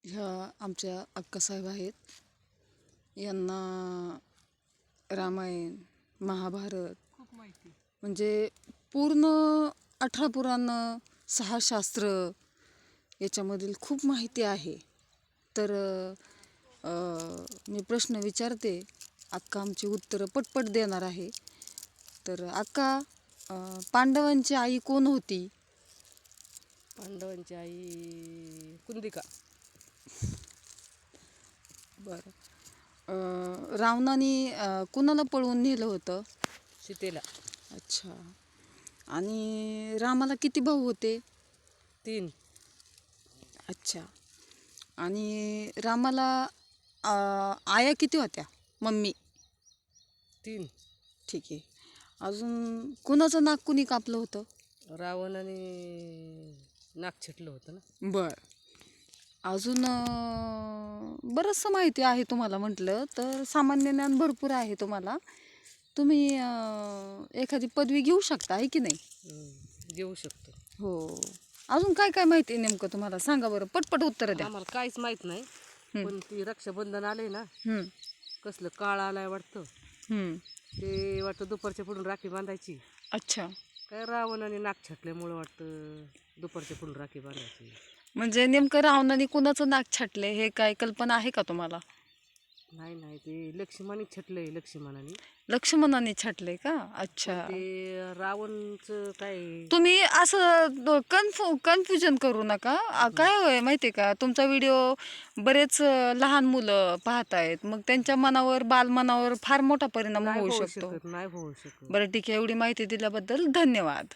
ह्या आमच्या अक्कासाहेब आहेत. यांना रामायण, महाभारत खूप माहिती. म्हणजे पूर्ण 18 पुराणं, 6 शास्त्र याच्यामधील खूप माहिती आहे. तर मी प्रश्न विचारते, अक्का आमची उत्तरं पटपट देणार आहे. तर अक्का, पांडवांची आई कोण होती? पांडवांची आई कुंदिका. बरं. रावणाने कुणाला पळवून नेलं होतं? सीतेला. अच्छा. आणि रामाला किती भाऊ होते? 3. अच्छा. आणि रामाला आया किती होत्या? मम्मी. 3. ठीक आहे. अजून कुणाचं नाक कुणी कापलं होतं? रावणाने नाक छटलं होतं ना. बर. अजून बरंचसं माहिती आहे तुम्हाला. म्हटलं तर सामान्य ज्ञान भरपूर आहे तुम्हाला. तुम्ही एखादी पदवी घेऊ शकता, आहे की नाही? घेऊ शकतो. हो. अजून काय काय माहिती आहे नेमकं तुम्हाला? सांगा बरं, पटपट उत्तरं द्या. आम्हाला काहीच माहित नाही. पण ती रक्षाबंधन आले ना, हम्म, कसलं काळ आलाय वाटतं. हम्म. ते वाटतं दुपारच्या पुढून राखी बांधायची. अच्छा. काय रावणाने नाक छटल्यामुळं वाटतं दुपारच्या पुढून राखी बांधायची. म्हणजे नेमकं रावणाने कुणाचं नाक छाटले हे काय कल्पना आहे का तुम्हाला? नाही ते लक्ष्मणाने छटलंय. लक्ष्मणाने छाटले का? अच्छा. ते रावणचं काय. तुम्ही असं कन्फ्युजन करू नका. काय होय माहितीये का, तुमचा व्हिडिओ बरेच लहान मुलं पाहतायत. मग त्यांच्या मनावर, बालमनावर फार मोठा परिणाम नाही होऊ होऊ शकतो. शकत, नाही होऊ शकत. बरं ठीक आहे, एवढी माहिती दिल्याबद्दल धन्यवाद.